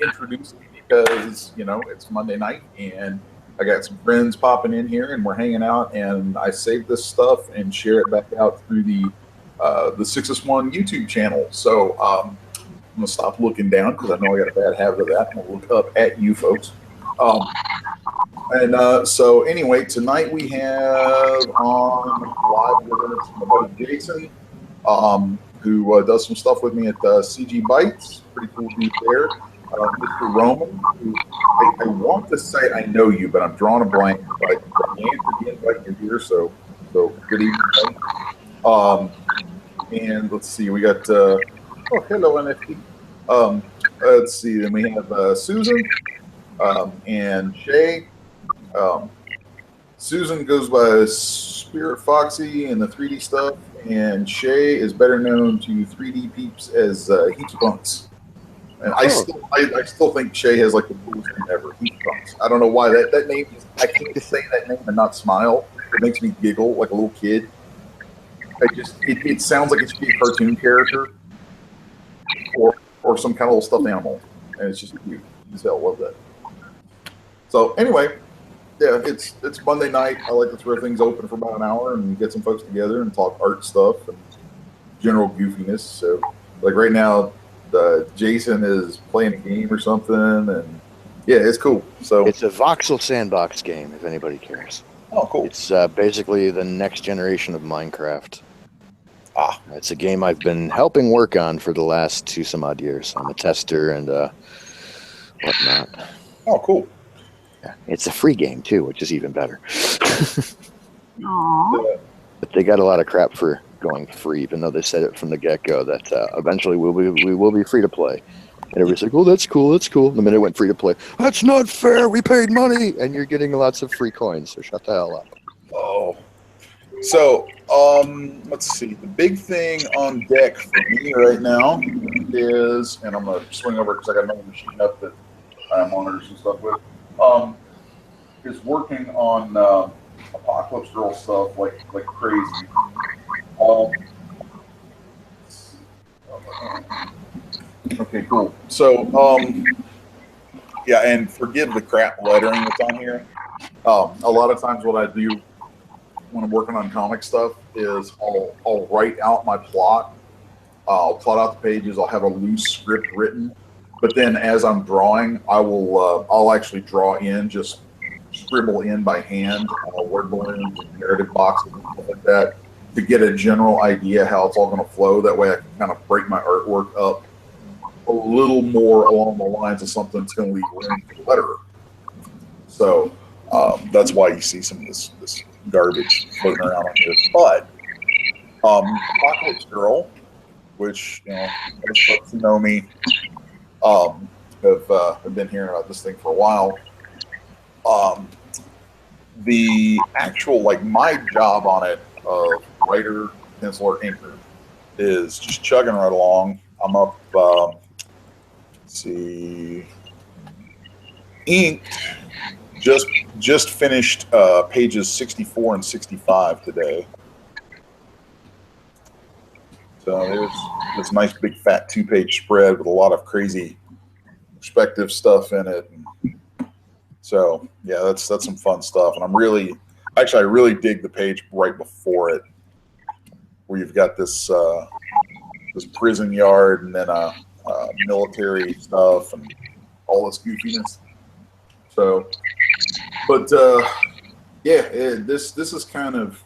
introducing because, you know, it's Monday night and I got some friends popping in here and we're hanging out and I save this stuff and share it back out through the 6S1 YouTube channel. So I'm gonna stop looking down because I know I got a bad habit of that. I'm gonna look up at you folks. Um, so anyway, tonight we have on live with us my buddy Jason, who does some stuff with me at CGBytes. Pretty cool dude there. Mr. Roman, who I want to say I know you, but I'm drawing a blank. But you answered the invite, you're here, so good evening. And let's see, we got oh, hello NFT. Let's see, then we have Susan and Shay. Susan goes by Spirit Foxy and the 3D stuff, and Shay is better known to 3D peeps as Heaps Bunks. And I still think Shay has like the coolest name ever, Heaps Bunks. I don't know why that name is. I can't say that name and not smile. It makes me giggle like a little kid. It sounds like it should be a cartoon character or some kind of little stuffed animal, and it's just cute as hell. Love that. So anyway, yeah, it's Monday night. I like to throw things open for about an hour and get some folks together and talk art stuff and general goofiness. So like right now, Jason is playing a game or something, and yeah, it's cool. So it's a voxel sandbox game, if anybody cares. Oh, cool. It's basically the next generation of Minecraft. It's a game I've been helping work on for the last 2 some odd years. I'm a tester and whatnot. Oh, cool. Yeah, it's a free game too, which is even better. Aww. But they got a lot of crap for going free, even though they said it from the get-go that eventually we will be free to play. And everybody's like, "Oh, that's cool, that's cool." And the minute it went free to play, "That's not fair. We paid money, and you're getting lots of free coins. So shut the hell up." Oh. So, let's see. The big thing on deck for me right now is, and I'm going to swing over because I got another machine up that I have monitors and stuff with, is working on Apocalypse Girl stuff like crazy. Okay, cool. So, yeah, and forgive the crap lettering that's on here. A lot of times what I do when I'm working on comic stuff is I'll write out my plot. I'll plot out the pages. I'll have a loose script written, but then as I'm drawing, I'll actually draw in, just scribble in by hand, word balloons and narrative boxes and stuff like that to get a general idea how it's all going to flow. That way I can kind of break my artwork up a little more along the lines of something that's going to leave room for the letterer. So that's why you see some of this garbage floating around on here. But Apocalypse Girl, which, you know, most folks who know me have been hearing about this thing for a while. The actual, like, my job on it of writer, penciler, inker is just chugging right along. I'm up, let's see, inked. Just finished pages 64 and 65 today. So there's this nice big fat 2-page spread with a lot of crazy perspective stuff in it. And so yeah, that's some fun stuff. And I really dig the page right before it, where you've got this prison yard and then military stuff and all this goofiness. So, but yeah, this is kind of,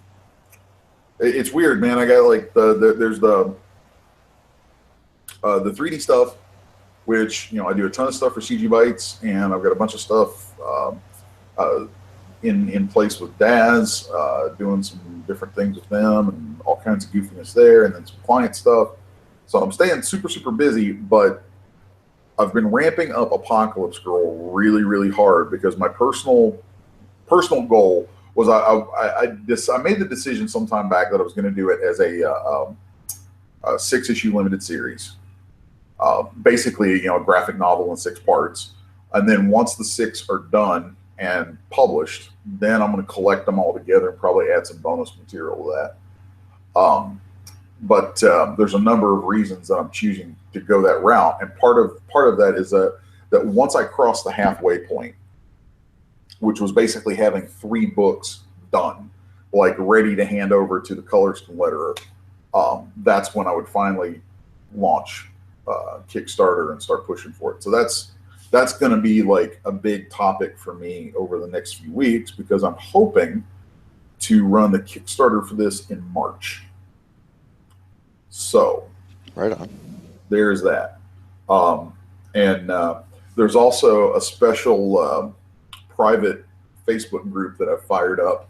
it's weird, man. I got like there's the 3D stuff, which, you know, I do a ton of stuff for CGBytes, and I've got a bunch of stuff in place with Daz, doing some different things with them and all kinds of goofiness there, and then some client stuff. So I'm staying super busy, but I've been ramping up Apocalypse Girl really, really hard because my personal goal was I made the decision some time back that I was going to do it as a 6-issue limited series, basically, you know, a graphic novel in 6 parts, and then once the 6 are done and published, then I'm going to collect them all together and probably add some bonus material to that. But there's a number of reasons that I'm choosing to go that route, and part of that is that that once I crossed the halfway point, which was basically having 3 books done, like ready to hand over to the colorist and letterer, that's when I would finally launch Kickstarter and start pushing for it. So that's going to be like a big topic for me over the next few weeks, because I'm hoping to run the Kickstarter for this in March. So right on. There's that. And there's also a special private Facebook group that I've fired up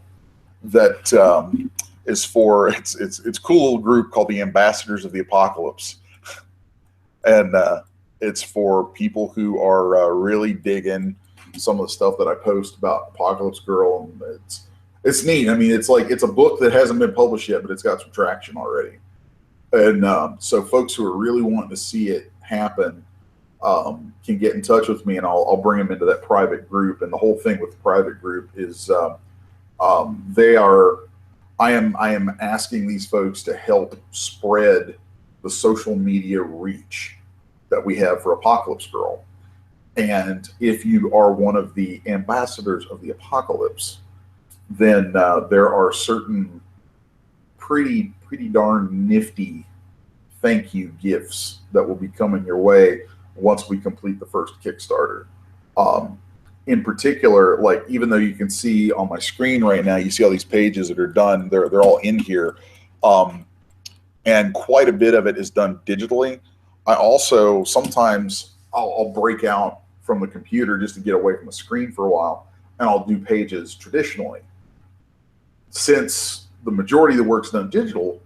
that is for, it's a cool little group called the Ambassadors of the Apocalypse. And it's for people who are really digging some of the stuff that I post about Apocalypse Girl. And it's neat. I mean, it's like, it's a book that hasn't been published yet, but it's got some traction already. And so folks who are really wanting to see it happen can get in touch with me, and I'll bring them into that private group. And the whole thing with the private group is I am asking these folks to help spread the social media reach that we have for Apocalypse Girl. And if you are one of the ambassadors of the apocalypse, then there are certain pretty darn nifty thank you gifts that will be coming your way once we complete the first Kickstarter. In particular, like, even though you can see on my screen right now, you see all these pages that are done, they're all in here. And quite a bit of it is done digitally. I also, sometimes I'll break out from the computer just to get away from the screen for a while, and I'll do pages traditionally. Since the majority of the work's done digital,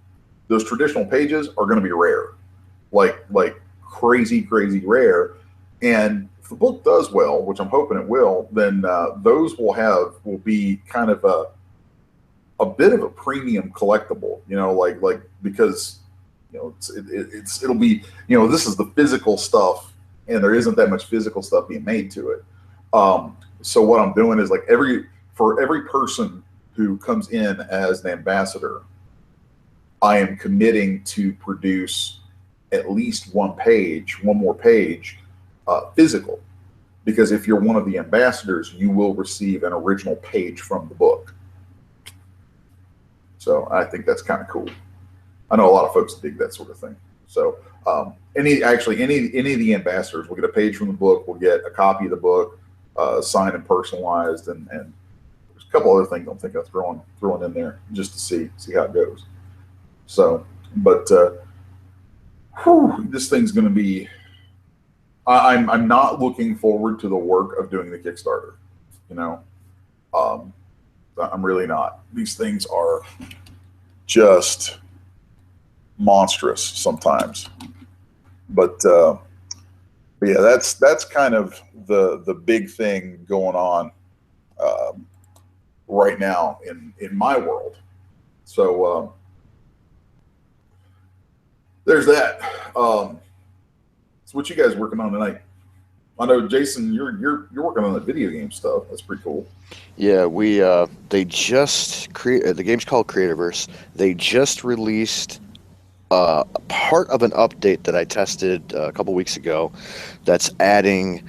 those traditional pages are going to be rare, like crazy rare. And if the book does well, which I'm hoping it will, then those will be kind of a bit of a premium collectible, like because it'll be, this is the physical stuff, and there isn't that much physical stuff being made to it. So what I'm doing is, like, for every person who comes in as an ambassador, I am committing to produce at least one more page, physical. Because if you're one of the ambassadors, you will receive an original page from the book. So I think that's kind of cool. I know a lot of folks dig that sort of thing. So any of the ambassadors will get a page from the book, will get a copy of the book, signed and personalized, and there's a couple other things I think I'm throwing in there just to see how it goes. So, but this thing's going to be. I'm not looking forward to the work of doing the Kickstarter. I'm really not. These things are just monstrous sometimes. But yeah, that's kind of the big thing going on right now in my world. So there's that. So what you guys working on tonight? I know, Jason, you're working on the video game stuff. That's pretty cool. Yeah, they just the game's called Creativerse. They just released part of an update that I tested a couple weeks ago that's adding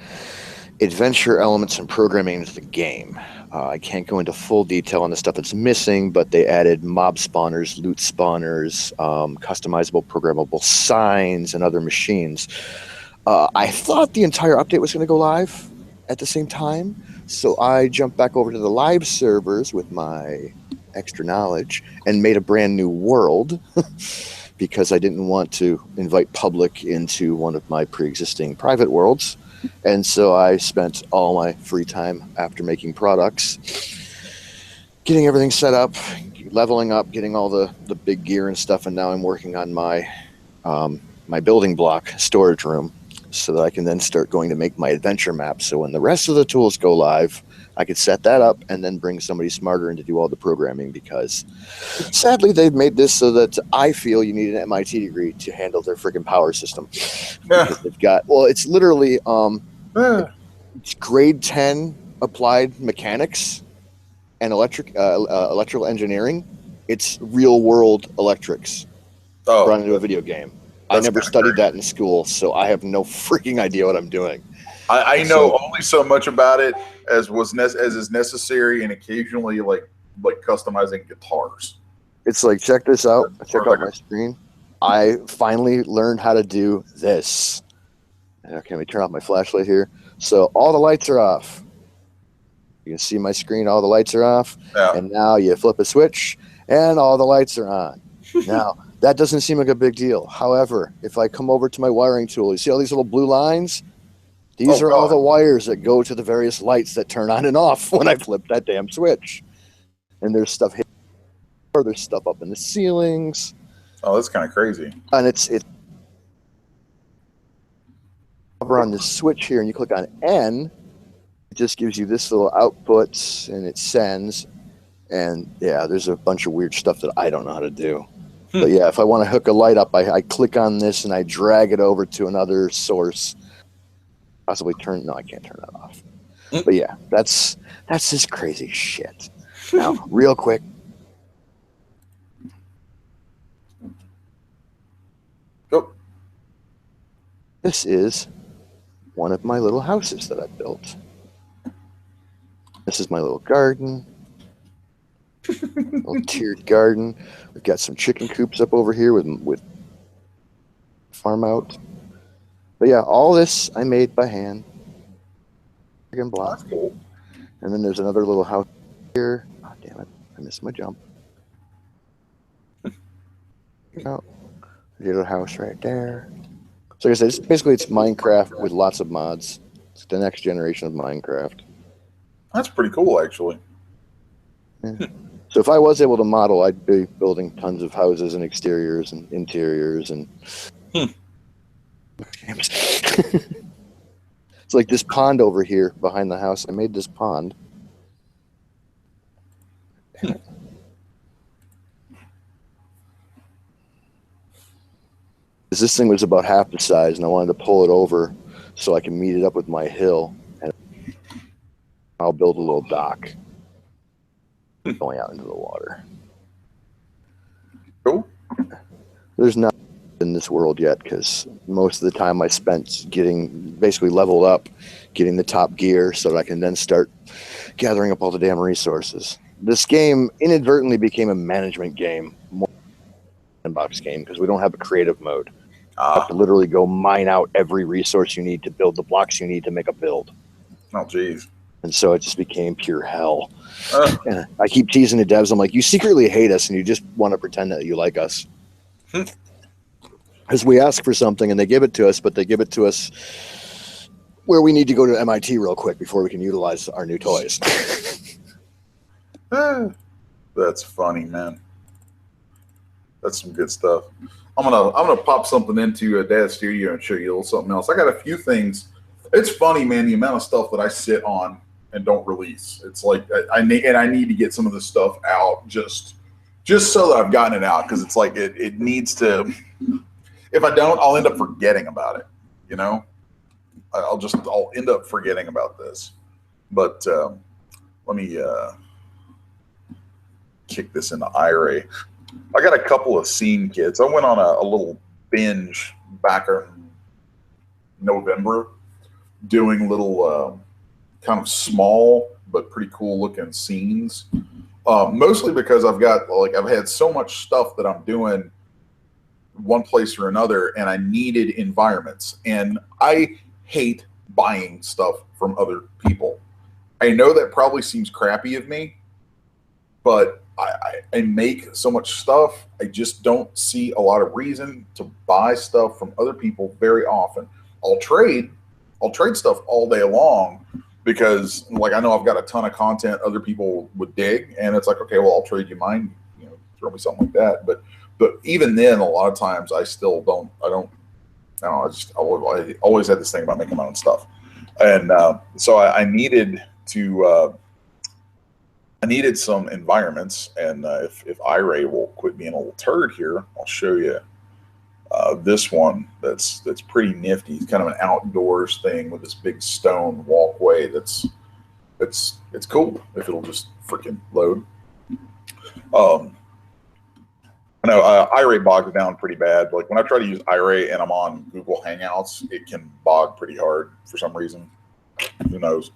adventure elements and programming into the game. I can't go into full detail on the stuff that's missing, but they added mob spawners, loot spawners, customizable programmable signs, and other machines. I thought the entire update was going to go live at the same time, so I jumped back over to the live servers with my extra knowledge and made a brand new world because I didn't want to invite public into one of my pre-existing private worlds. And so I spent all my free time after making products, getting everything set up, leveling up, getting all the big gear and stuff, and now I'm working on my my building block storage room so that I can then start going to make my adventure map. So when the rest of the tools go live, I could set that up and then bring somebody smarter in to do all the programming, because sadly they've made this so that I feel you need an MIT degree to handle their freaking power system. Yeah. They've got, well, it's literally it's grade 10 applied mechanics and electrical engineering. It's real world electrics run into a video game. I never studied that in school, so I have no freaking idea what I'm doing. I know So only so much about it as as is necessary, and occasionally like customizing guitars. it's like, check this out. As far Check as I out my screen. I finally learned how to do this. Okay, let me turn off my flashlight here. So all the lights are off. You can see my screen, all the lights are off. yeah. And now you flip a switch and all the lights are on. Now, that doesn't seem like a big deal. However, if I come over to my wiring tool, you see all these little blue lines? These Oh are all God. the wires that go to the various lights that turn on and off when I flip that damn switch. And there's stuff here, there's stuff up in the ceilings. Oh, that's kind of crazy. And it's over on this switch here, and you click on N, it just gives you this little output, and it sends. And yeah, there's a bunch of weird stuff that I don't know how to do. But yeah, if I want to hook a light up, I click on this and I drag it over to another source. Possibly turn. No, I can't turn that off. But yeah, that's just crazy shit. Now, real quick. Oh. This is one of my little houses that I built. This is my little garden. Little tiered garden. We've got some chicken coops up over here with farm out. But yeah, all this I made by hand. Friggin' block. That's cool. And then there's another little house here. Oh, damn it. I missed my jump. Oh, little house right there. So like I said, basically it's Minecraft with lots of mods. It's the next generation of Minecraft. That's pretty cool, actually. Yeah. So if I was able to model, I'd be building tons of houses and exteriors and interiors and it's like this pond over here behind the house. I made this pond. Damn it. This thing was about half the size, and I wanted to pull it over so I can meet it up with my hill, and I'll build a little dock going out into the water. Cool. There's not in this world yet because most of the time I spent getting basically leveled up, getting the top gear so that I can then start gathering up all the damn resources. This game inadvertently became a management game, more than a box game, because we don't have a creative mode. You have to literally go mine out every resource you need to build the blocks you need to make a build. Oh, geez. And so it just became pure hell. And I keep teasing the devs. I'm like, you secretly hate us and you just want to pretend that you like us. Because we ask for something and they give it to us, but they give it to us where we need to go to MIT real quick before we can utilize our new toys. That's funny, man. That's some good stuff. I'm gonna pop something into Daz Studio and show you a little something else. I got a few things. It's funny, man, the amount of stuff that I sit on and don't release. It's like I need to get some of this stuff out just so that I've gotten it out, because it's like it needs to. If I don't, I'll end up forgetting about it. You know, I'll end up forgetting about this. But let me kick this into iRay. I got a couple of scene kits. I went on a little binge back in November, doing little kind of small but pretty cool looking scenes. Mostly because I've had so much stuff that I'm doing one place or another, and I needed environments. And I hate buying stuff from other people. I know that probably seems crappy of me, but I make so much stuff. I just don't see a lot of reason to buy stuff from other people very often. I'll trade stuff all day long because, like, I know I've got a ton of content other people would dig, and it's like, okay, well, I'll trade you mine, throw me something like that. But even then, a lot of times I still don't. I always had this thing about making my own stuff, and so I needed to. I needed some environments, and if iRay will quit being a little turd here, I'll show you this one that's pretty nifty. It's kind of an outdoors thing with this big stone walkway. It's cool if it'll just freaking load. I know iRay bogs down pretty bad. Like when I try to use iRay and I'm on Google Hangouts, it can bog pretty hard for some reason. Who knows?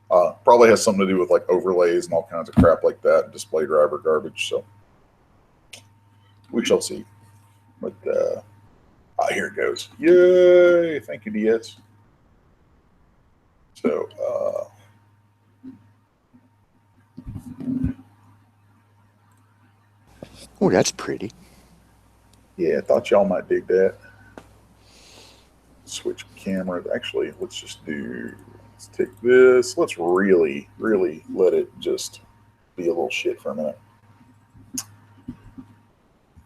Probably has something to do with like overlays and all kinds of crap like that, display driver garbage. So we shall see. But here it goes. Yay! Thank you, DS. So oh, that's pretty. yeah, I thought y'all might dig that. Switch cameras. Actually, let's take this. Let's really, really let it just be a little shit for a minute.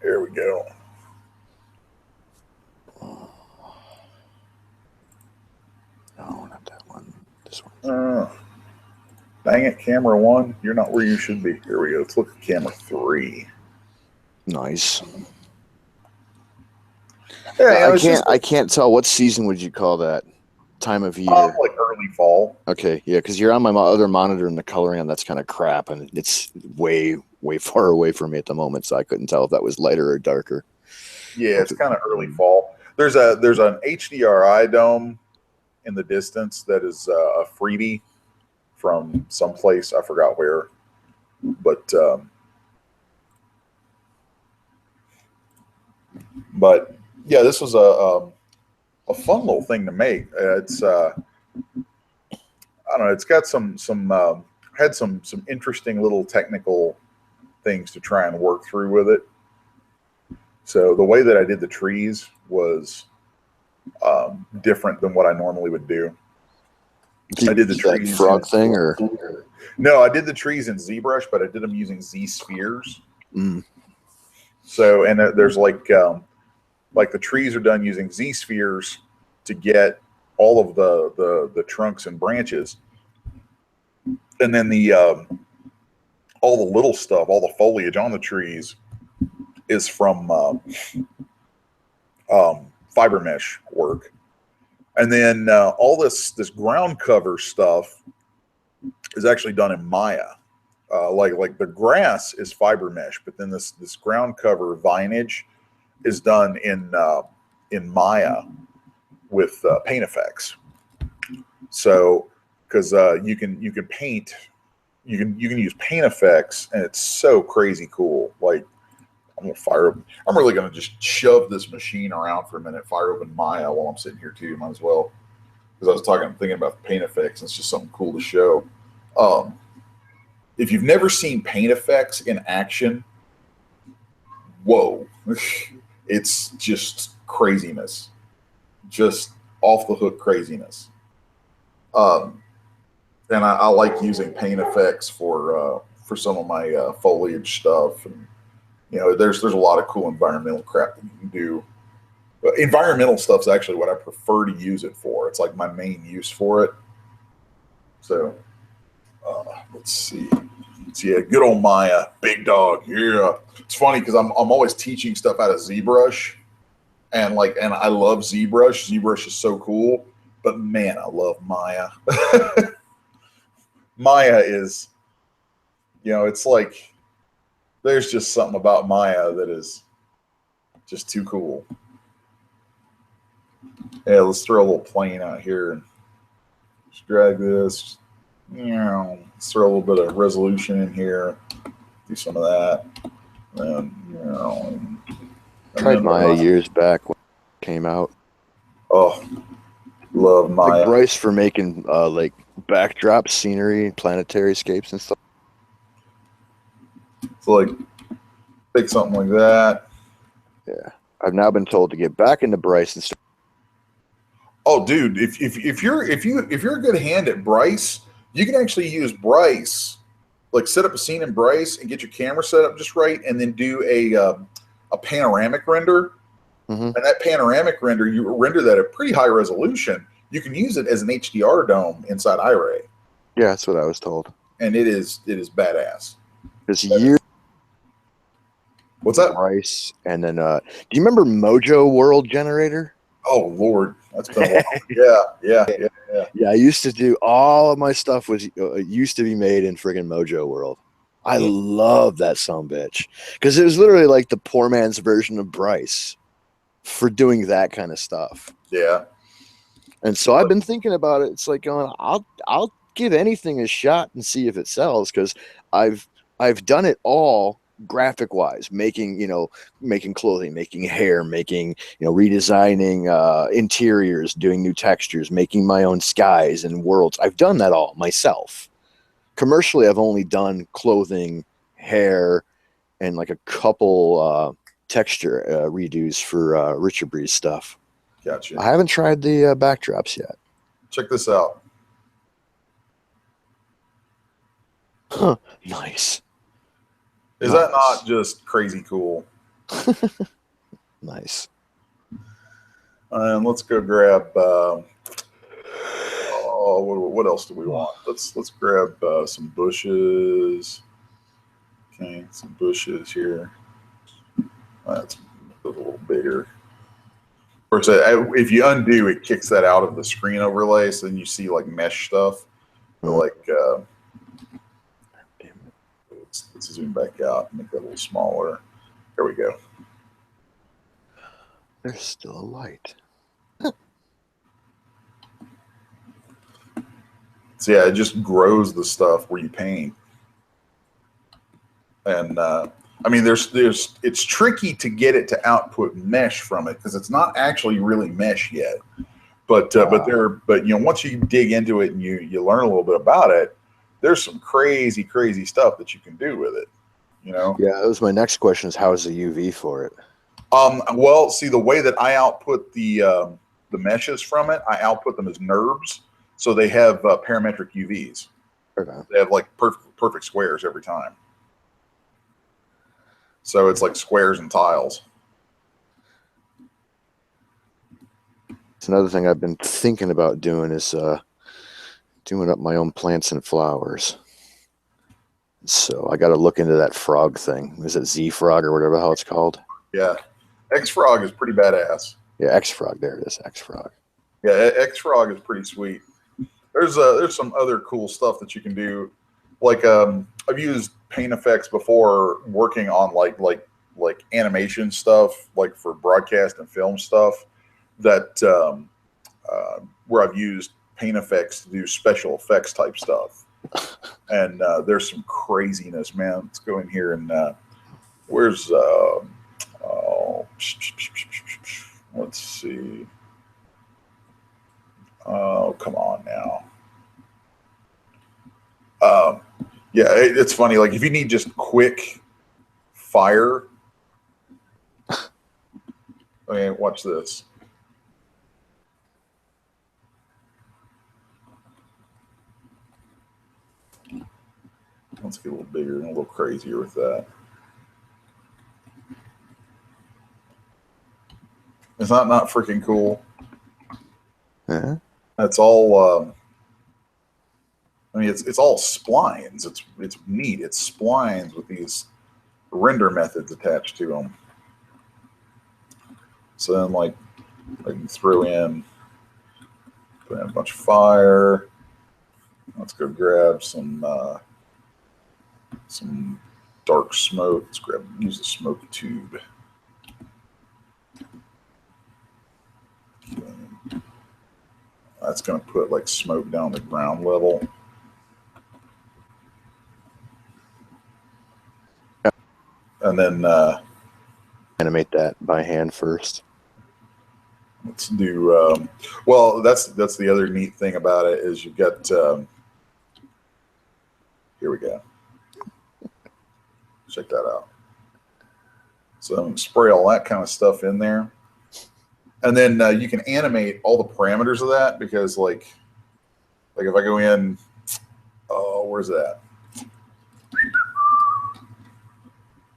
There we go. No, not that one. This one. Dang it, camera 1. You're not where you should be. Here we go. Let's look at camera 3. Nice. Yeah, I can't tell. What season would you call that? Time of year? Like early fall. Okay, yeah, because you're on my other monitor and the coloring on that's kind of crap, and it's way, way far away from me at the moment, so I couldn't tell if that was lighter or darker. Yeah, it's kind of early fall. There's an HDRI dome in the distance that is a freebie from someplace, I forgot where, but yeah, this was a fun little thing to make. It's I don't know. It's got some had some interesting little technical things to try and work through with it. So the way that I did the trees was different than what I normally would do. I did the trees frog thing, or no? I did the trees in ZBrush, but I did them using Z spheres. Mm. So and there's like the trees are done using Z spheres to get all of the trunks and branches, and then the all the little stuff, all the foliage on the trees is from fiber mesh work. And then all this ground cover stuff is actually done in Maya. Like the grass is fiber mesh, but then this ground cover vinage is done in Maya with paint effects. So because you can paint, you can use paint effects, and it's so crazy cool. Like I'm really gonna just shove this machine around for a minute, fire open Maya while I'm sitting here too. Might as well, because I was thinking about paint effects. And it's just something cool to show. If you've never seen paint effects in action, whoa, it's just craziness, just off the hook craziness. And I like using paint effects for some of my foliage stuff. And there's a lot of cool environmental crap that you can do. But environmental stuff is actually what I prefer to use it for. It's like my main use for it. So let's see. Yeah, good old Maya, big dog. Yeah, it's funny because I'm always teaching stuff out of ZBrush, and I love ZBrush. ZBrush is so cool, but man, I love Maya. Maya is, it's like there's just something about Maya that is just too cool. Yeah, let's throw a little plane out here and just drag this. Let's throw a little bit of resolution in here. Do some of that. And tried Maya years back when it came out. Oh, love Maya. Like Bryce for making like backdrop scenery, planetary scapes and stuff. So like take something like that. Yeah, I've now been told to get back into Bryce and stuff. Oh, dude, if you're a good hand at Bryce, you can actually use Bryce, like set up a scene in Bryce and get your camera set up just right, and then do a panoramic render. Mm-hmm. And that panoramic render, you render that at pretty high resolution. You can use it as an HDR dome inside iRay. Yeah, that's what I was told. And it is badass. This year. What's that? Bryce, and then do you remember Mojo World Generator? Oh Lord, that's been a while. Yeah. I used to do all of my stuff used to be made in friggin' Mojo World. I love that sumbitch because it was literally like the poor man's version of Bryce for doing that kind of stuff. Yeah. And so I've been thinking about it. It's like going, I'll give anything a shot and see if it sells, because I've done it all graphic wise, making, making clothing, making hair, making, redesigning interiors, doing new textures, making my own skies and worlds. I've done that all myself. Commercially, I've only done clothing, hair, and like a couple texture redos for Richard Breeze stuff. Gotcha. I haven't tried the backdrops yet. Check this out. Huh. Nice. Is that not just crazy cool? Nice. And let's go grab. What else do we want? Let's grab some bushes. Okay, some bushes here. That's a little bigger. Of course, if you undo, it kicks that out of the screen overlay, so then you see like mesh stuff. But like, let's zoom back out and make that a little smaller. There we go. There's still a light. So yeah, it just grows the stuff where you paint. And I mean, it's tricky to get it to output mesh from it because it's not actually really mesh yet. But once you dig into it and you learn a little bit about it, there's some crazy stuff that you can do with it. Yeah, that was my next question: is how's the UV for it? Well, see, the way that I output the meshes from it, I output them as NURBs, so they have parametric UVs. Okay. They have like perfect squares every time. So it's like squares and tiles. It's another thing I've been thinking about doing is doing up my own plants and flowers. So I got to look into that frog thing. Is it Z Frog or whatever the hell it's called? Yeah, X Frog is pretty badass. Yeah, X Frog. There it is, X Frog. Yeah, X Frog is pretty sweet. There's some other cool stuff that you can do. Like I've used paint effects before working on like animation stuff, like for broadcast and film stuff. That where I've used paint effects to do special effects type stuff. And there's some craziness, man. Let's go in here and where's let's see. Oh, come on now. Yeah, it's funny. Like if you need just quick fire, okay, watch this. Let's get a little bigger and a little crazier with that. Is that not freaking cool? Uh-huh. That's all. I mean, it's all splines. It's neat. It's splines with these render methods attached to them. So then, like, I can throw in a bunch of fire. Let's go grab some dark smoke. Let's use a smoke tube. That's going to put like smoke down the ground level. And then animate that by hand first. Let's do well. That's the other neat thing about it is you've got here we go. Check that out. So I'm gonna spray all that kind of stuff in there, and then you can animate all the parameters of that because like if I go in, oh, where's that?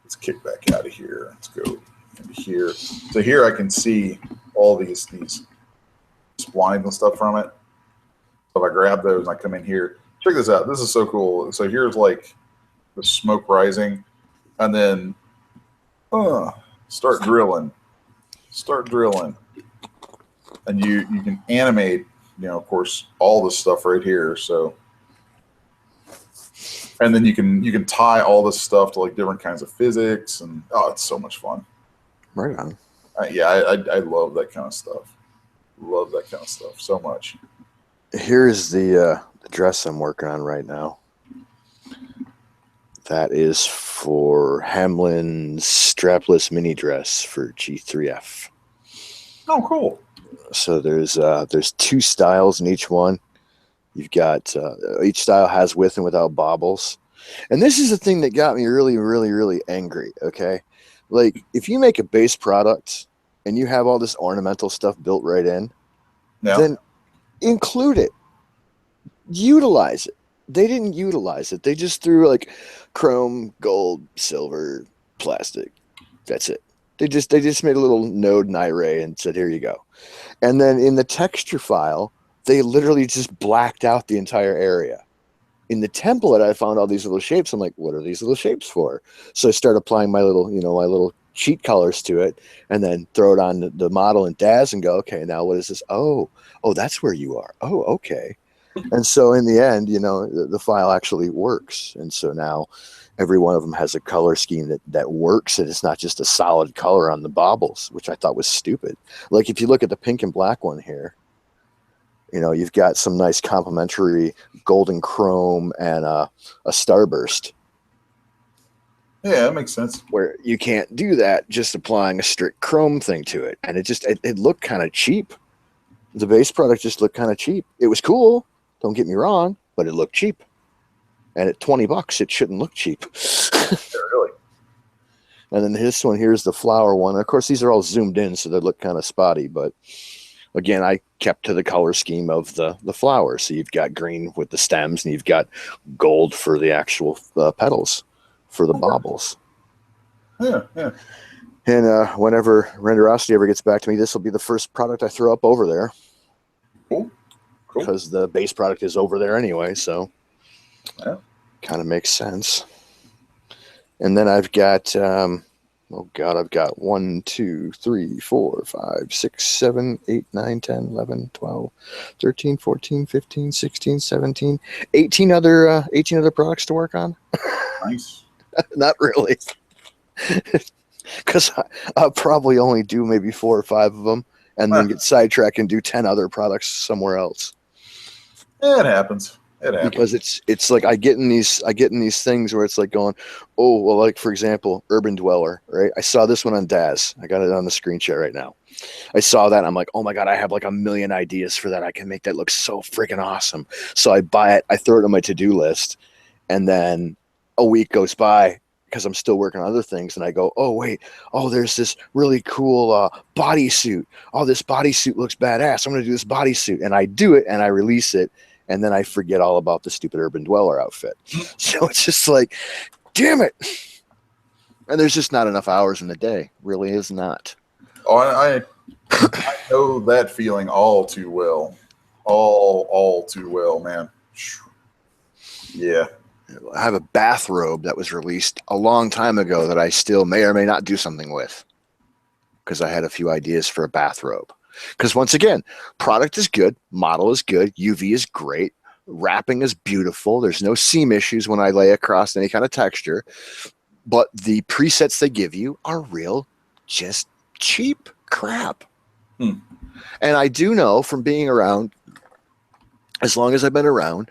Let's kick back out of here. Let's go into here. So here I can see all these splines and stuff from it. So if I grab those and I come in here, check this out. This is so cool. So here's like the smoke rising, and then start drilling, and you can animate, of course, all this stuff right here. So, and then you can tie all this stuff to like different kinds of physics, and oh, it's so much fun. Right on. Yeah, I love that kind of stuff. Love that kind of stuff so much. Here is the dress I'm working on right now. That is for Hamlin's strapless mini dress for G3F. Oh, cool. So there's 2 styles in each one. You've got each style has with and without baubles. And this is the thing that got me really, really, really angry, okay? Like, if you make a base product and you have all this ornamental stuff built right in, then include it. Utilize it. They didn't utilize it. They just threw like chrome, gold, silver, plastic. That's it. They just made a little node and array and said, here you go. And then in the texture file, they literally just blacked out the entire area. In the template, I found all these little shapes. I'm like, what are these little shapes for? So I start applying my little cheat colors to it, and then throw it on the model in Daz and go, okay, now what is this? Oh, that's where you are. Oh, okay. And so in the end, the file actually works. And so now every one of them has a color scheme that works, and it's not just a solid color on the baubles, which I thought was stupid. Like if you look at the pink and black one here, you've got some nice complementary golden chrome and a starburst. Yeah, that makes sense. Where you can't do that just applying a strict chrome thing to it. And it looked kind of cheap. The base product just looked kind of cheap. It was cool, don't get me wrong, but it looked cheap. And at $20, it shouldn't look cheap. Really? And then this one here's the flower one. Of course, these are all zoomed in, so they look kind of spotty, but again, I kept to the color scheme of the flower. So you've got green with the stems, and you've got gold for the actual petals for the baubles. Yeah. And whenever Renderosity ever gets back to me, this will be the first product I throw up over there. Cool. Because the base product is over there anyway, so kind of makes sense. And then I've got I've got 1, 2, 3, 4, 5, 6, 7, 8, 9, 10, 11, 12, 13, 14, 15, 16, 17, 18 other products to work on. Nice. Not really. Because I'll probably only do maybe 4 or 5 of them and then get sidetracked and do 10 other products somewhere else. It happens. Because it's like I get in these things where it's like going, oh, well, like for example, Urban Dweller, right? I saw this one on Daz. I got it on the screen share right now. I saw that and I'm like, oh my God, I have like a million ideas for that. I can make that look so freaking awesome. So I buy it, I throw it on my to-do list, and then a week goes by because I'm still working on other things, and I go, oh wait, there's this really cool bodysuit. Oh, this bodysuit looks badass. I'm gonna do this bodysuit, and I do it and I release it. And then I forget all about the stupid Urban Dweller outfit. So it's just like, damn it. And there's just not enough hours in the day. Really is not. Oh, I know that feeling all too well. All too well, man. Yeah. I have a bathrobe that was released a long time ago that I still may or may not do something with. Because I had a few ideas for a bathrobe. Because once again, product is good, model is good, UV is great, wrapping is beautiful. There's no seam issues when I lay across any kind of texture. But the presets they give you are real, just cheap crap. And I do know from being around, as long as I've been around,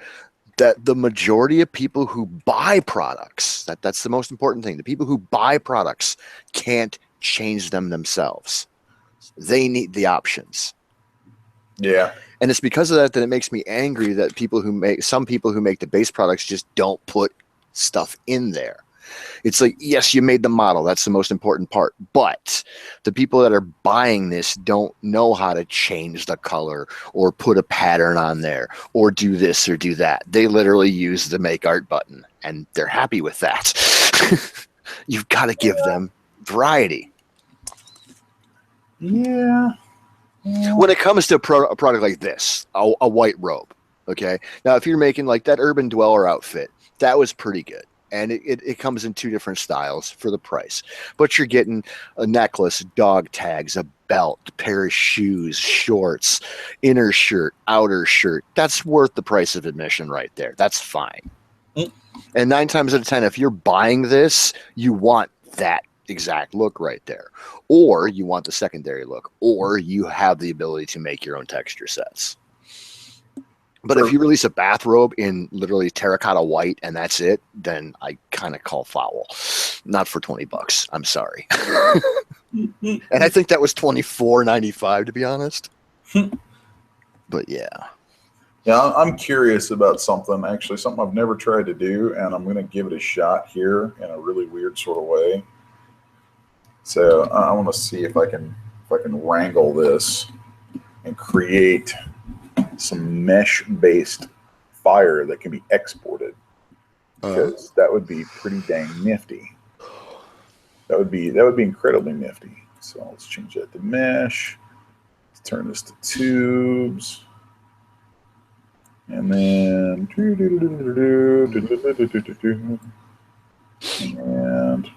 that the majority of people who buy products, that's the most important thing, the people who buy products can't change them themselves. They need the options. Yeah. And it's because of that it makes me angry that some people who make the base products just don't put stuff in there. It's like, yes, you made the model. That's the most important part. But the people that are buying this don't know how to change the color or put a pattern on there or do this or do that. They literally use the make art button and they're happy with that. You've got to give them variety. Yeah. When it comes to a product like this, a white robe, okay? Now, if you're making like that Urban Dweller outfit, that was pretty good. And it comes in 2 different styles for the price. But you're getting a necklace, dog tags, a belt, a pair of shoes, shorts, inner shirt, outer shirt. That's worth the price of admission right there. That's fine. And 9 times out of 10, if you're buying this, you want that exact look right there. Or you want the secondary look, or you have the ability to make your own texture sets. But if you release a bathrobe in literally terracotta white and that's it, then I kind of call foul. Not for $20. I'm sorry. And I think that was $24.95 to be honest. But yeah. Yeah, I'm curious about something, actually, something I've never tried to do, and I'm going to give it a shot here in a really weird sort of way. So I want to see if I can wrangle this and create some mesh-based fire that can be exported, because that would be pretty dang nifty. That would be incredibly nifty. So let's change that to mesh. Let's turn this to tubes. And then and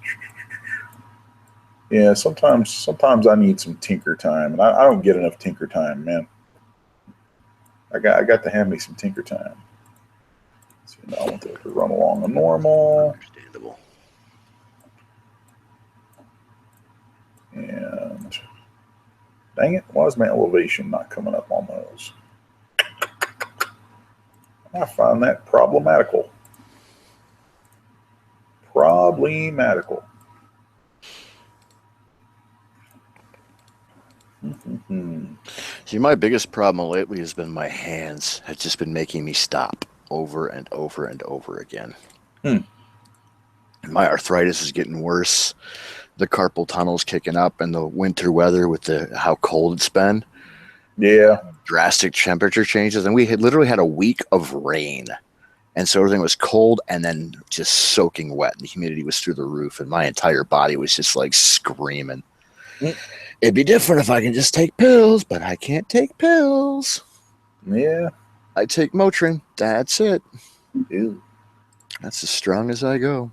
yeah, sometimes I need some tinker time, and I don't get enough tinker time, man. I got to have me some tinker time. So now I want that to run along a normal. Understandable. And dang it, why is my elevation not coming up on those? I find that problematical. See, my biggest problem lately has been my hands have just been making me stop over and over and over again. And my arthritis is getting worse. The carpal tunnel's kicking up, and the winter weather with how cold it's been. Yeah. Drastic temperature changes, and we had literally had a week of rain, and so everything was cold and then just soaking wet. The humidity was through the roof, and my entire body was just like screaming. It'd be different if I can just take pills, but I can't take pills. Yeah. I take Motrin. That's it. Ew. That's as strong as I go.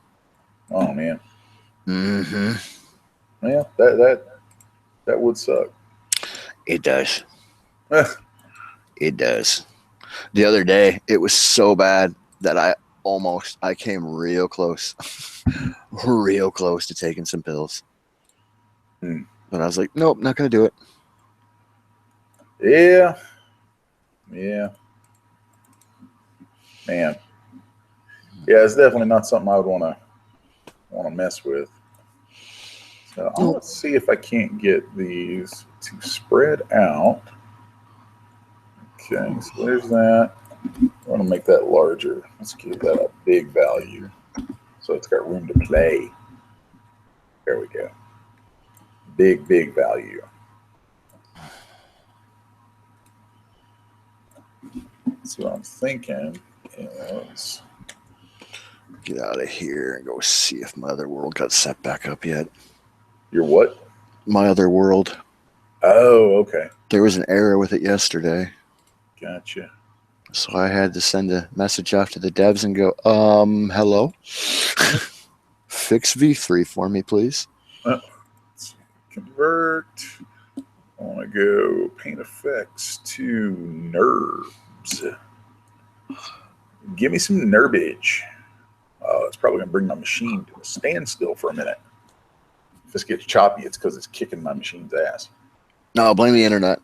Oh man. Mm-hmm. Yeah, that would suck. It does. It does. The other day, it was so bad that I came real close, real close to taking some pills. But I was like, nope, not going to do it. Yeah. Yeah. Man. Yeah, it's definitely not something I would want to mess with. So I want to see if I can't get these to spread out. Okay, so there's that. I want to make that larger. Let's give that a big value, so it's got room to play. There we go. Big value. So what I'm thinking is get out of here and go see if my other world got set back up yet. Your what? My other world. Oh, okay. There was an error with it yesterday. Gotcha. So I had to send a message off to the devs and go, hello? Fix V3 for me, please. Let's convert. I want to go paint effects to NURBS. Give me some NURBage. Oh, it's probably going to bring my machine to a standstill for a minute. If this gets choppy, it's because it's kicking my machine's ass. No, blame the internet.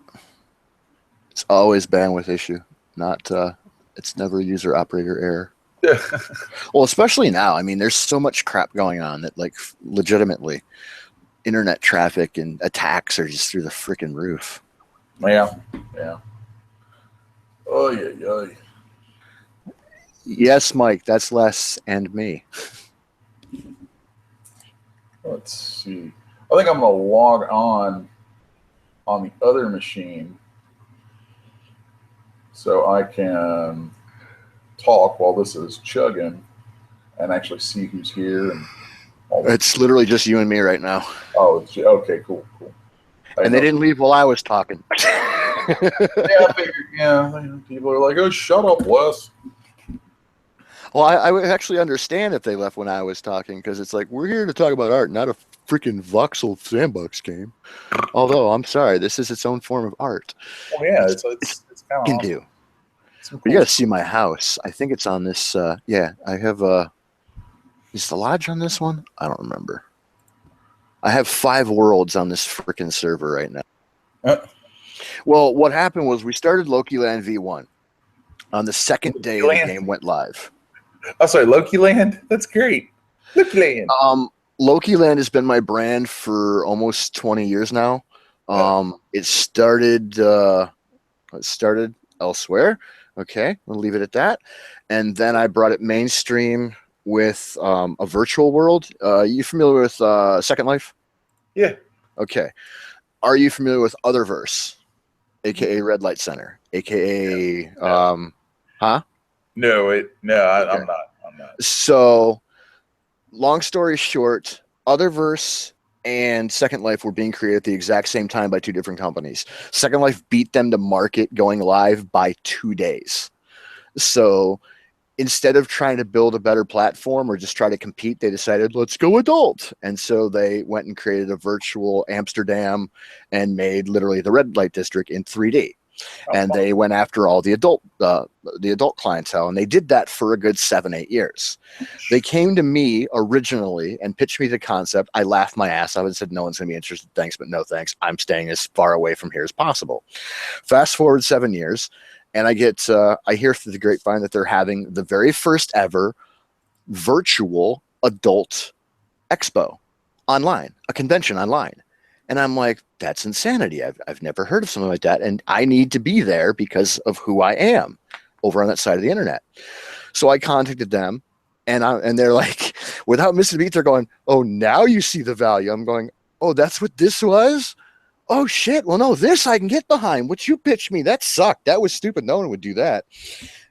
It's always bandwidth issue. Not, it's never user operator error. Well, especially now. I mean, there's so much crap going on that, like, legitimately, internet traffic and attacks are just through the freaking roof. Yeah. Oh, yeah. Yes, Mike, that's Les and me. Let's see. I think I'm going to log on the other machine so I can talk while this is chugging and actually see who's here. And it's literally just you and me right now. Oh, okay, cool. And they didn't leave while I was talking. Yeah, I figured, people are like, oh, shut up, Les. Well, I would actually understand if they left when I was talking, because it's like, we're here to talk about art, not a freaking voxel sandbox game. Although, I'm sorry, this is its own form of art. Oh, yeah, it's kind of awesome. But you got to see my house. I think it's on this, I have is the lodge on this one? I don't remember. I have 5 worlds on this freaking server right now. Uh, Well, what happened was we started Loki Land V1 on the second day the Land? game went live. Oh, sorry, Loki Land? That's great. Loki Land. Loki Land has been my brand for almost 20 years now. It started elsewhere. Okay, we'll leave it at that. And then I brought it mainstream with a virtual world. You familiar with Second Life? Yeah. Okay. Are you familiar with Otherverse, aka Red Light Center, aka huh? No, Okay. I'm not. So, long story short, Otherverse and Second Life were being created at the exact same time by 2 different companies. Second Life beat them to market going live by 2 days. So instead of trying to build a better platform or just try to compete, they decided, let's go adult. And so they went and created a virtual Amsterdam and made literally the red light district in 3D. And they went after all the adult clientele, and they did that for a good 7-8 years. They came to me originally and pitched me the concept. I laughed my ass off and said, no one's going to be interested. Thanks, but no thanks. I'm staying as far away from here as possible. Fast forward 7 years, and I hear through the grapevine that they're having the very first ever virtual adult expo online, a convention online. And I'm like, that's insanity. I've never heard of something like that. And I need to be there because of who I am over on that side of the internet. So I contacted them, and they're like, without missing a beat, they're going, oh, now you see the value. I'm going, oh, that's what this was? Oh, shit. Well, no, this I can get behind. What you pitched me, that sucked. That was stupid. No one would do that.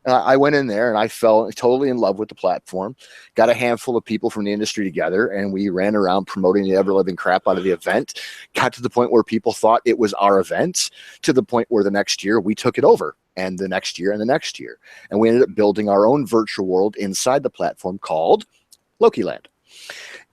I went in there and I fell totally in love with the platform, got a handful of people from the industry together, and we ran around promoting the ever-living crap out of the event, got to the point where people thought it was our event, to the point where the next year we took it over, and the next year and the next year. And we ended up building our own virtual world inside the platform called Loki Land.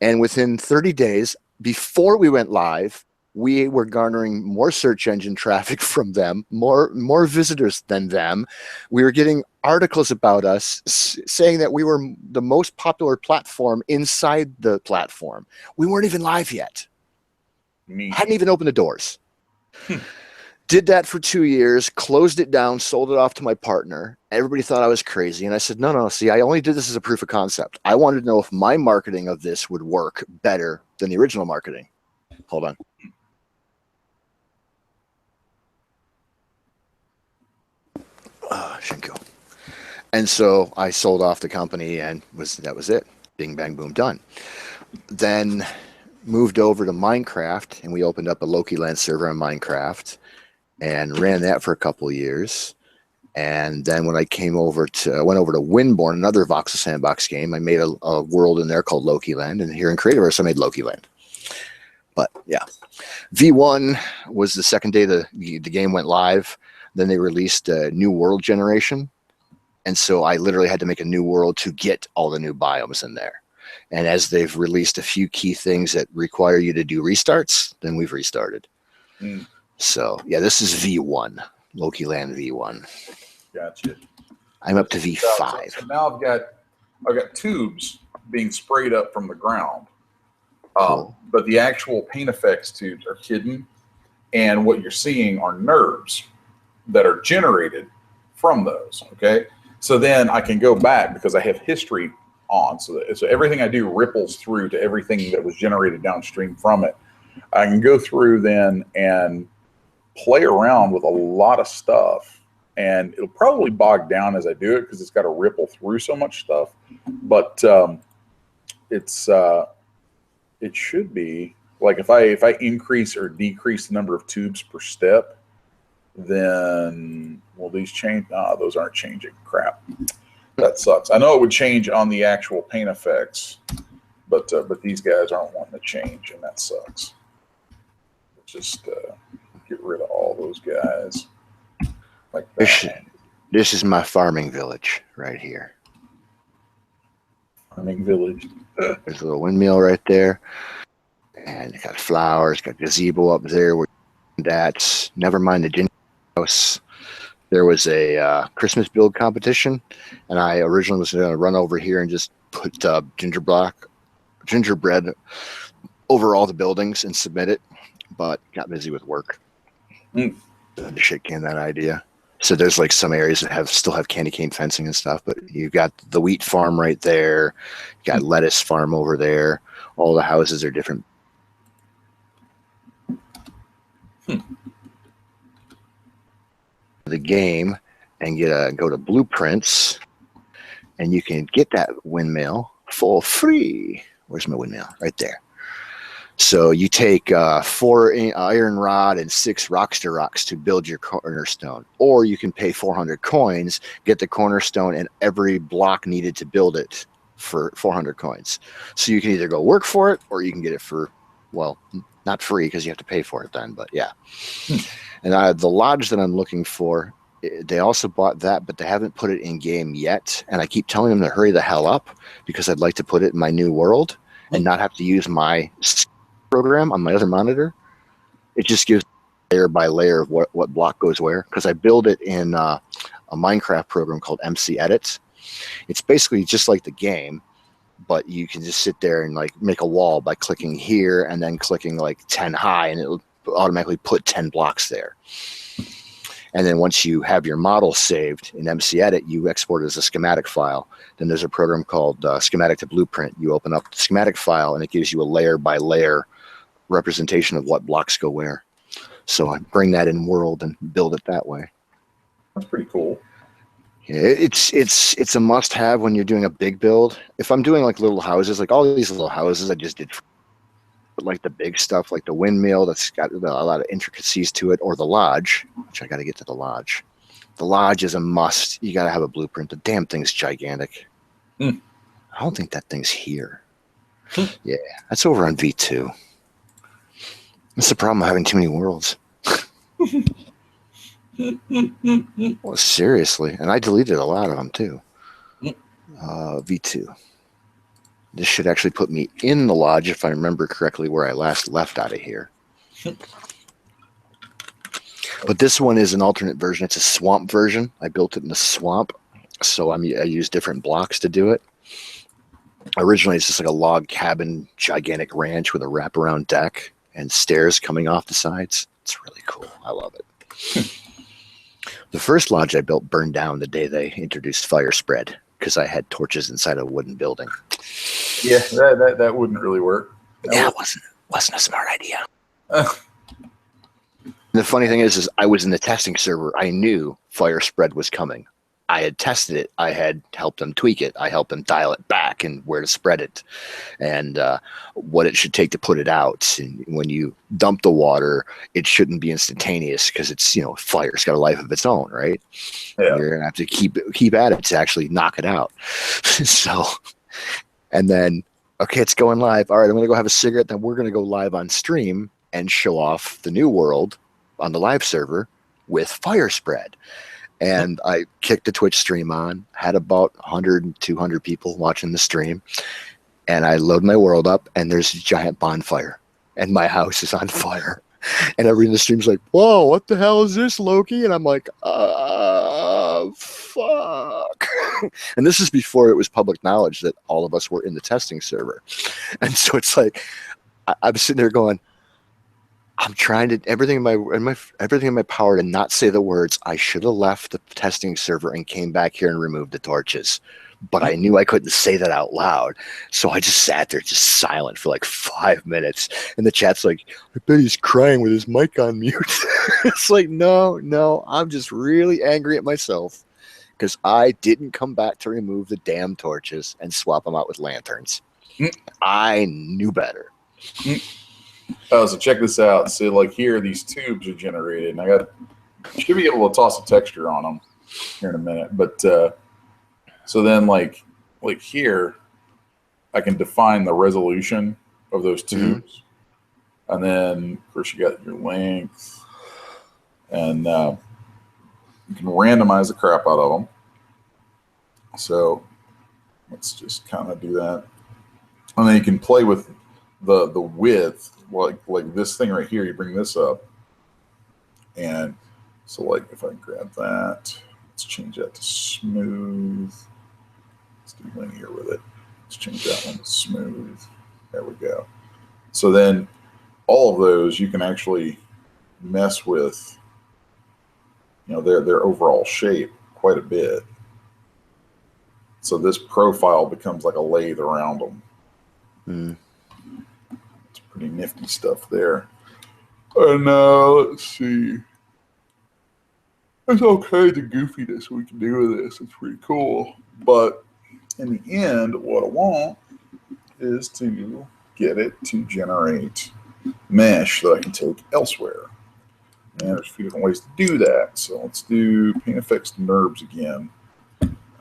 And within 30 days, before we went live, we were garnering more search engine traffic from them, more visitors than them. We were getting articles about us saying that we were the most popular platform inside the platform. We weren't even live yet. Hadn't even opened the doors. Did that for 2 years, closed it down, sold it off to my partner. Everybody thought I was crazy. And I said, no, see, I only did this as a proof of concept. I wanted to know if my marketing of this would work better than the original marketing. Hold on. Shinko. And so I sold off the company, and that was it. Bing, bang, boom, done. Then moved over to Minecraft, and we opened up a Loki Land server on Minecraft and ran that for a couple of years. And then when I went over to Windborn, another voxel sandbox game, I made a world in there called Loki Land, and here in Creativerse I made Loki Land. But yeah, V1 was the second day the game went live. Then they released a new world generation. And so I literally had to make a new world to get all the new biomes in there. And as they've released a few key things that require you to do restarts, then we've restarted. So yeah, this is V1, Loki Land V1. Gotcha. I'm up to V5. So now I've got tubes being sprayed up from the ground. Cool. But the actual paint effects tubes are hidden. And what you're seeing are nerves that are generated from those. Okay. So then I can go back because I have history on. So everything I do ripples through to everything that was generated downstream from it. I can go through then and play around with a lot of stuff. And it'll probably bog down as I do it because it's got to ripple through so much stuff. But it should be like if I increase or decrease the number of tubes per step, then will these change? Those aren't changing. Crap. That sucks. I know it would change on the actual paint effects, but these guys aren't wanting to change, and that sucks. Just get rid of all those guys. Like that. This is my farming village right here. Farming village. There's a little windmill right there, and it got flowers. Got gazebo up there. That's never mind the ginger house. There was a Christmas build competition, and I originally was going to run over here and just put gingerbread over all the buildings and submit it, but got busy with work. Mm. To shit can that idea. So there's like some areas that still have candy cane fencing and stuff, but you've got the wheat farm right there, you got lettuce farm over there. All the houses are different. The game and go to blueprints, and you can get that windmill for free. Where's my windmill? Right there. So you take 4 iron rod and 6 rockster rocks to build your cornerstone, or you can pay 400 coins, get the cornerstone and every block needed to build it for 400 coins. So you can either go work for it, or you can get it for, well, not free because you have to pay for it then, but yeah. And the lodge that I'm looking for, they also bought that, but they haven't put it in game yet. And I keep telling them to hurry the hell up because I'd like to put it in my new world and not have to use my program on my other monitor. It just gives layer by layer of what block goes where, because I build it in a Minecraft program called MC Edit. It's basically just like the game, but you can just sit there and like make a wall by clicking here and then clicking like 10 high, and it'll automatically put 10 blocks there. And then once you have your model saved in MC Edit, you export it as a schematic file. Then there's a program called Schematic to Blueprint. You open up the schematic file, and it gives you a layer by layer representation of what blocks go where. So I bring that in world and build it that way. That's pretty cool. Yeah, it's a must-have when you're doing a big build. If I'm doing like little houses, like all these little houses I just did, but like the big stuff, like the windmill that's got a lot of intricacies to it, or the lodge, which I got to get to the lodge. The lodge is a must. You got to have a blueprint. The damn thing's gigantic. I don't think that thing's here. Yeah, that's over on V2. That's the problem of having too many worlds. Well, seriously. And I deleted a lot of them too. V2. This should actually put me in the lodge if I remember correctly where I last left out of here. But this one is an alternate version. It's a swamp version. I built it in a swamp, so I use different blocks to do it. Originally, it's just like a log cabin, gigantic ranch with a wraparound deck and stairs coming off the sides. It's really cool. I love it. The first lodge I built burned down the day they introduced fire spread because I had torches inside a wooden building. Yeah, that wouldn't really work. Yeah, it wasn't a smart idea. The funny thing is I was in the testing server. I knew fire spread was coming. I had tested it. I had helped them tweak it. I helped them dial it back and where to spread it and what it should take to put it out. And when you dump the water, it shouldn't be instantaneous because it's, fire. It's got a life of its own, right? Yeah. You're going to have to keep at it to actually knock it out. So, and then, okay, it's going live. All right, I'm going to go have a cigarette. Then we're going to go live on stream and show off the new world on the live server with fire spread. And I kicked the Twitch stream on, had about 100, 200 people watching the stream. And I load my world up, and there's a giant bonfire. And my house is on fire. And everybody in the stream's like, whoa, what the hell is this, Loki? And I'm like, fuck. And this is before it was public knowledge that all of us were in the testing server. And so it's like, I'm sitting there going, I'm trying to everything in my power to not say the words. I should have left the testing server and came back here and removed the torches, but I knew I couldn't say that out loud, so I just sat there, just silent for like 5 minutes. And the chat's like, "I bet he's crying with his mic on mute." It's like, no, I'm just really angry at myself because I didn't come back to remove the damn torches and swap them out with lanterns. I knew better. Oh, so check this out. So, like here, these tubes are generated, and I should be able to toss a texture on them here in a minute. But so then, like here, I can define the resolution of those tubes, and then of course you got your length, and you can randomize the crap out of them. So let's just kind of do that, and then you can play with the width. Like this thing right here, you bring this up, and so like if I grab that, let's change that to smooth. Let's do linear with it. Let's change that one to smooth. There we go. So then all of those you can actually mess with, you know, their overall shape quite a bit. So this profile becomes like a lathe around them. Mm. It's pretty nifty stuff there. And let's see. There's all kinds of goofiness we can do with this. It's pretty cool. But in the end, what I want is to get it to generate mesh that I can take elsewhere. And there's a few different ways to do that. So let's do Paint Effects NURBS again.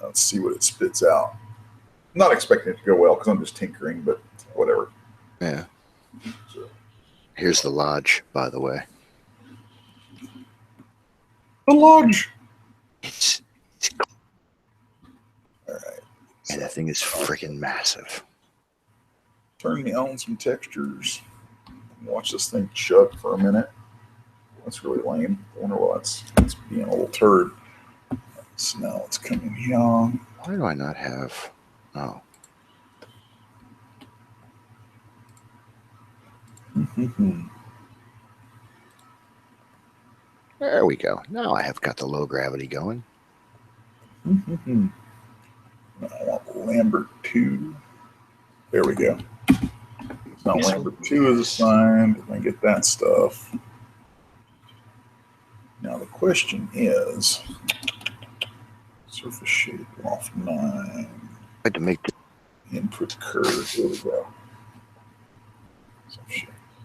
Let's see what it spits out. I'm not expecting it to go well because I'm just tinkering, but whatever. Yeah. So, Here's the lodge, by the way. the lodge. It's All right. and that thing is freaking massive. Turn me on some textures. Watch this thing chug for a minute. That's really lame. I wonder why it's being a little turd. So now let's come in here. Why do I not have? Oh. There we go. Now I have got the low gravity going. Now I want Lambert 2. There we go. Now Lambert 2 is assigned. I get that stuff. Now the question is, surface shape off 9. I had to make Input curve. Here we go.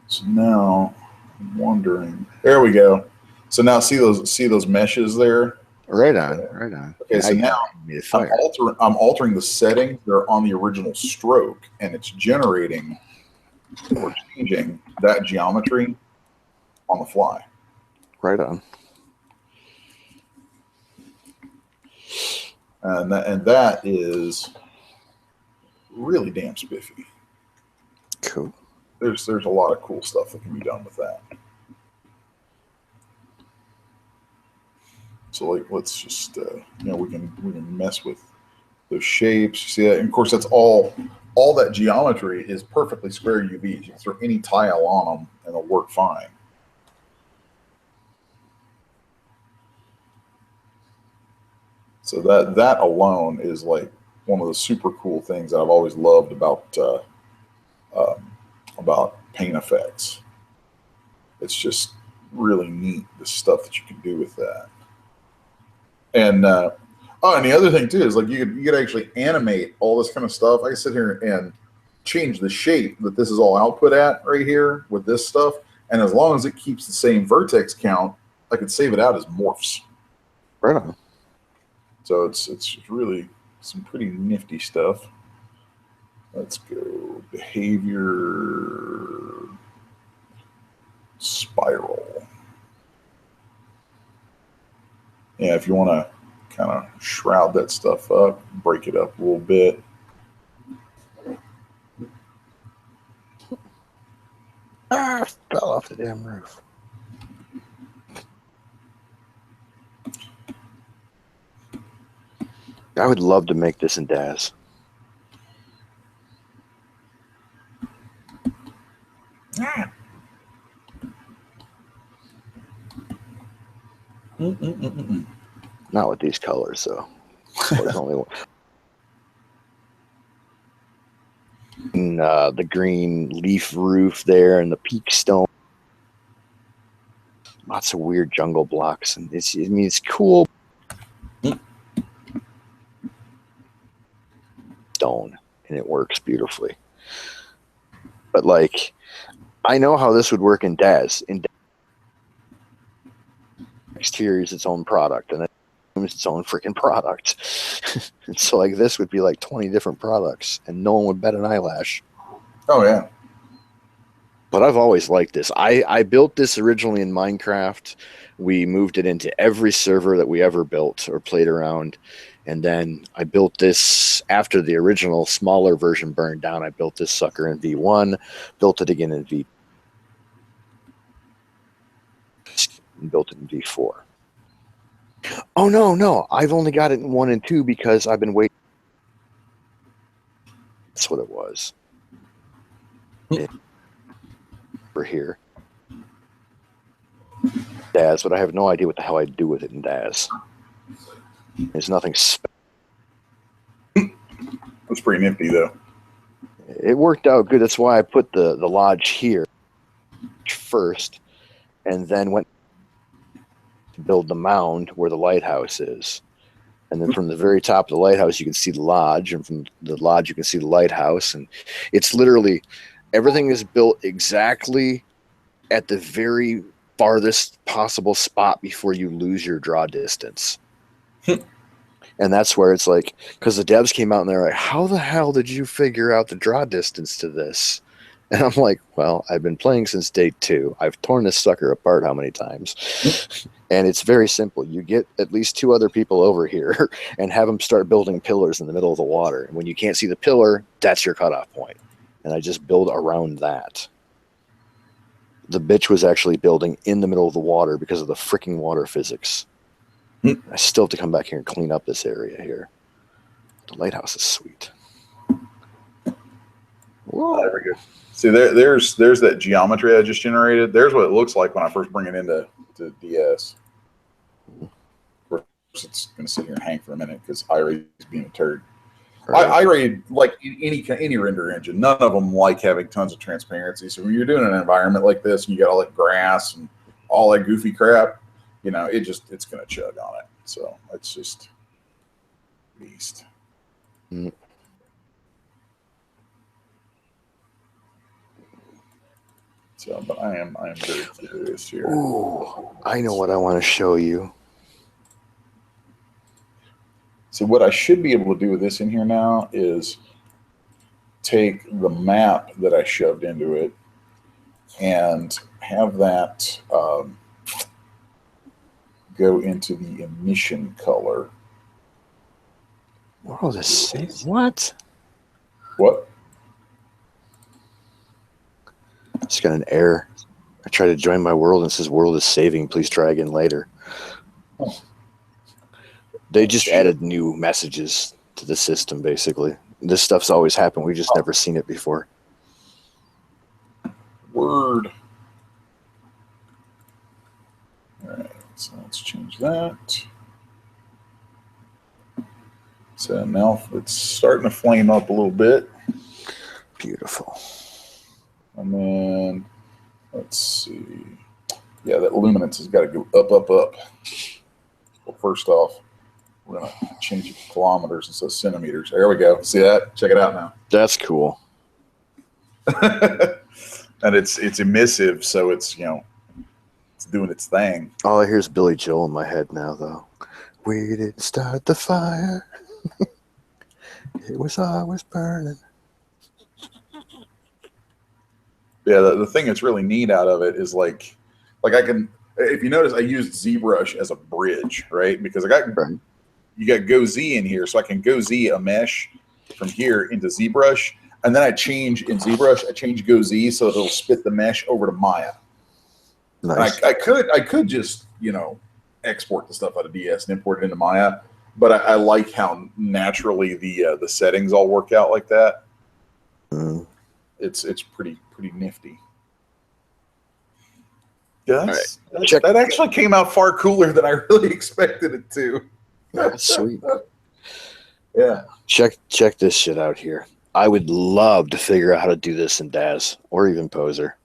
So now I'm wondering. There we go. So now see those meshes there? right on, right on. Okay, so now I'm altering the settings. They're on the original stroke, and it's generating or changing that geometry on the fly. Right on. And that is really damn spiffy. Cool. There's a lot of cool stuff that can be done with that. So like, let's just you know, we can mess with those shapes. You see that? And of course, that's all that geometry is perfectly square UVs. You can throw any tile on them and it'll work fine. So that alone is like one of the super cool things that I've always loved about paint effects. It's just really neat, the stuff that you can do with that. And and the other thing too is like you could actually animate all this kind of stuff. I can sit here and change the shape that this is all output at right here with this stuff, and as long as it keeps the same vertex count, I could save it out as morphs. Right on. So it's really some pretty nifty stuff. Let's go behavior spiral. Yeah, if you want to kind of shroud that stuff up, break it up a little bit. Ah, fell off the damn roof. I would love to make this in Daz. Ah. Not with these colors, though. There's only one. And, the green leaf roof there and the peak stone. Lots of weird jungle blocks, and it's cool. Stone, and it works beautifully. But like, I know how this would work in Daz. Exterior is its own product, and then it's its own freaking product. So like, this would be like 20 different products, and no one would bet an eyelash. Oh yeah. But I've always liked this. I built this originally in Minecraft. We moved it into every server that we ever built or played around. And then I built this after the original smaller version burned down. I built this sucker in V1, built it again in V, and built it in V4. Oh, no. I've only got it in 1 and 2 because I've been waiting. That's what it was. over here. Daz, but I have no idea what the hell I'd do with it in Daz. There's nothing special. That's pretty nifty, though. It worked out good. That's why I put the lodge here first, and then went to build the mound where the lighthouse is. And then from the very top of the lighthouse, you can see the lodge, and from the lodge, you can see the lighthouse. And it's literally, everything is built exactly at the very farthest possible spot before you lose your draw distance. And that's where it's like, because the devs came out and they're like, how the hell did you figure out the draw distance to this? And I'm like, well, I've been playing since day 2. I've torn this sucker apart how many times? And it's very simple. You get at least 2 other people over here and have them start building pillars in the middle of the water. And when you can't see the pillar, that's your cutoff point. And I just build around that. The bitch was actually building in the middle of the water because of the freaking water physics. I still have to come back here and clean up this area here. The lighthouse is sweet. Whoa. There we go. See, there's that geometry I just generated. There's what it looks like when I first bring it into DS. Of course, it's going to sit here and hang for a minute because iRay is being a turd. Right. iRay, like any render engine, none of them like having tons of transparency. So when you're doing an environment like this and you got all that grass and all that goofy crap, you know, it's going to chug on it. So it's just beast. So, but I am very curious here. Ooh, I know what I want to show you. So what I should be able to do with this in here now is take the map that I shoved into it and have that go into the emission color. Oh, the same. What? What? Just got an error. I tried to join my world and it says world is saving. Please try again later. Oh. They just added new messages to the system, basically. This stuff's always happened. We've just never seen it before. Word. All right, so let's change that. So now it's starting to flame up a little bit. Beautiful. And then, let's see. Yeah, that luminance has got to go up, up, up. Well, first off, we're going to change it to kilometers instead of centimeters. There we go. See that? Check it out now. That's cool. And it's emissive, so it's, you know, it's doing its thing. All I hear is Billy Joel in my head now, though. We didn't start the fire. It was always burning. Yeah, the thing that's really neat out of it is like I can, if you notice, I used ZBrush as a bridge, right? Because I got, you got Go Z in here, so I can Go Z a mesh from here into ZBrush, and then I change in ZBrush, I change Go Z so it'll spit the mesh over to Maya. Nice. I could just, you know, export the stuff out of DS and import it into Maya, but I like how naturally the settings all work out like that. It's pretty nifty. Yeah, that actually came out far cooler than I really expected it to. That's sweet. Yeah. Check this shit out here. I would love to figure out how to do this in Daz or even Poser.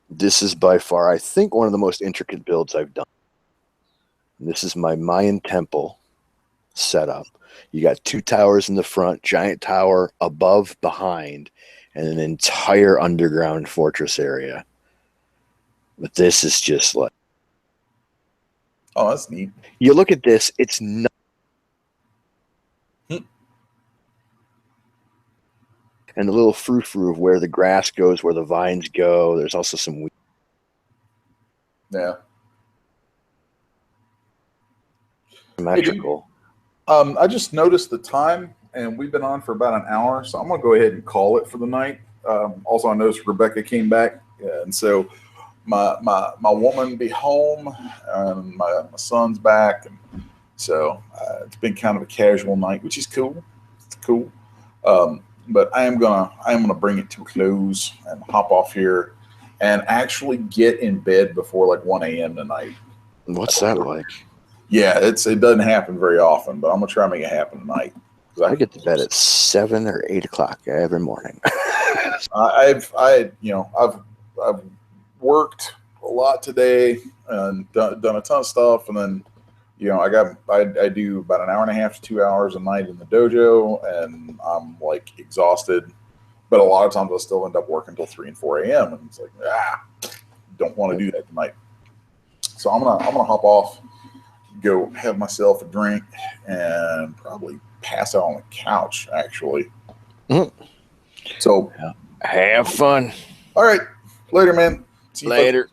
This is by far, I think, one of the most intricate builds I've done. This is my Mayan Temple setup. You got 2 towers in the front, giant tower above, behind, and an entire underground fortress area. But this is just like... Oh, that's neat. You look at this, it's not... And the little frou-frou of where the grass goes, where the vines go. There's also some... Yeah. Symmetrical. I just noticed the time, and we've been on for about an hour, so I'm going to go ahead and call it for the night. Also, I noticed Rebecca came back, and so my woman be home, and my son's back, and so it's been kind of a casual night, which is cool. It's cool. but I am gonna bring it to a close and hop off here, and actually get in bed before like 1 a.m. tonight. What's that like? Yeah, it doesn't happen very often, but I'm gonna try to make it happen tonight. I get to bed at 7 or 8 o'clock every morning. I've worked a lot today and done a ton of stuff, and then I do about an hour and a half to 2 hours a night in the dojo, and I'm like exhausted. But a lot of times I still end up working until 3 and 4 a.m. and it's like, don't want to do that tonight. So I'm gonna hop off, go have myself a drink, and probably pass out on the couch actually. Mm-hmm. So have fun. All right, later, man. See you Later.